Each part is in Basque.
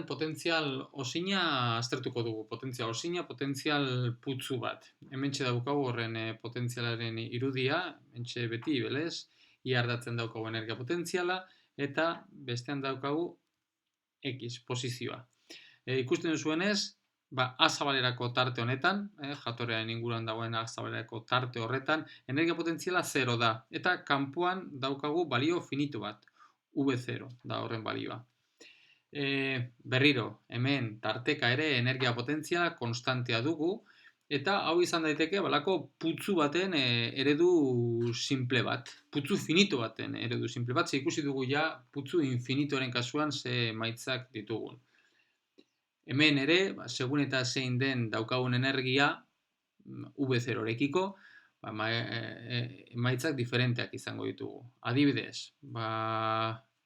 Potentzial osina aztertuko dugu. Potentzial osina, potentzial putzu bat. Hementxe daukagu horren potentzialaren irudia, hementxe beti, belez, iardatzen daukagu energia potentziala, eta bestean daukagu X, posizioa. Ikusten duzuenez, A zabalerako tarte honetan, jatorrearen inguruan dagoen A zabalerako tarte horretan, energia potentziala 0 da, eta kanpoan daukagu balio finitu bat, V0 da horren balioa. Berriro, hemen tarteka ere energia potentziala konstantea dugu, eta hau izan daiteke balako putzu baten eredu simple bat, putzu finito baten eredu simple bat, ze ikusi dugu ja putzu infinitoren kasuan ze emaitzak ditugun. Hemen ere, segun eta zein den daukagun energia, V0rekiko, emaitzak diferenteak izango ditugu. Adibidez,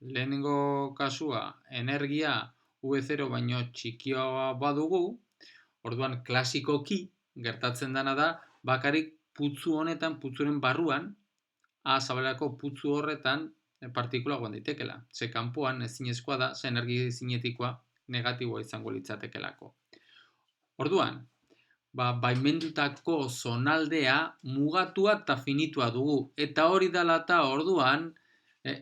lehenengo kasua energia V0 baino txikiagoa badugu, orduan klasikoki gertatzen dena da, bakarrik putzu honetan, putzuren barruan, A zabalerako putzu horretan partikula egon daitekela. Ze kanpoan ezinezkoa da, ze energia zinetikoa negatiboa izango litzatekelako. Orduan, baimendutako zonaldea mugatua eta finitua dugu. Eta hori dela eta orduan,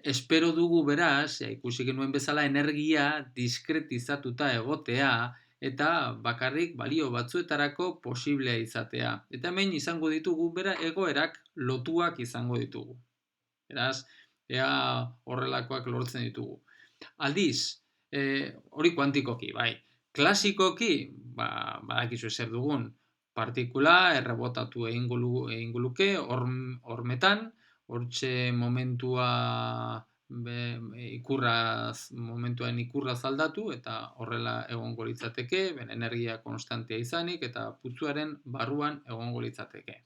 espero dugu beraz, ikusi genuen bezala energia diskretizatuta egotea, eta bakarrik balio batzuetarako posiblea izatea. Eta hemen izango ditugu egoerak lotuak izango ditugu. Beraz, ea horrelakoak lortzen ditugu. Aldiz, hori kuantikoki, bai. Klasikoki, badakizu zer dugun, partikula errebotatu egingo luke hormetan, hortxe momentuan ikurraz aldatu, eta horrela egongo litzateke, ben energia konstantea izanik, eta putzuaren barruan egongo litzateke.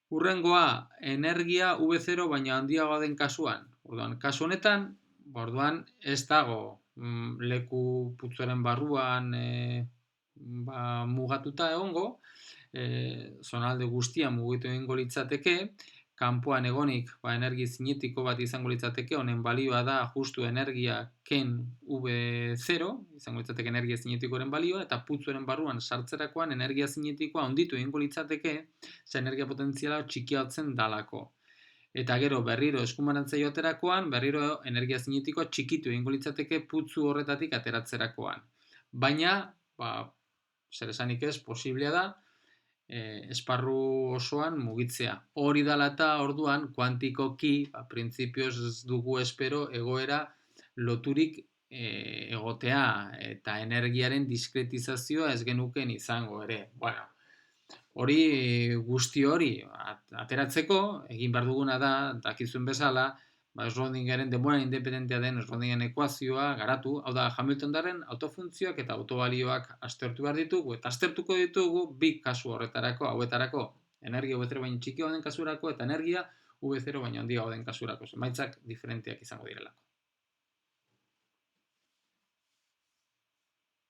Hurrengoa, energia V0 baina handiagoa den kasuan. Orduan, kasu honetan, ez dago leku putzuaren barruan mugatuta egongo, zonalde guztia mugitu egingo litzateke, kanpoan egonik energia zinetiko bat izango litzateke, honen balioa da justu energia ken V0, izango litzateke energia zinetikoren balioa, eta putzuaren barruan sartzerakoan energia zinetikoa onditu egingo litzateke, ze energia potentziala txikiatzen dalako. Eta gero berriro eskumarantza joaterakoan, berriro energia zinetikoa txikitu egingo litzateke putzu horretatik ateratzerakoan. Baina, zer esanik ez, posiblea da, esparru osoan mugitzea. Hori dela eta orduan, kuantikoki, printzipioz ez dugu espero egoera loturik egotea, eta energiaren diskretizazioa ez genuken izango ere. Bueno, hori guzti hori ateratzeko, egin behar duguna da, dakizuen bezala, Schrödingeren denboran independentea den Schrödingeren ekuazioa garatu, hau da Hamiltonaren autofuntzioak eta autobalioak aztertu behar ditugu, eta aztertuko ditugu bi kasu hauetarako, energia V0 baino txikiagoa den kasurako, eta energia V0 baino handiagoa den kasurako, emaitzak diferenteak izango direlako.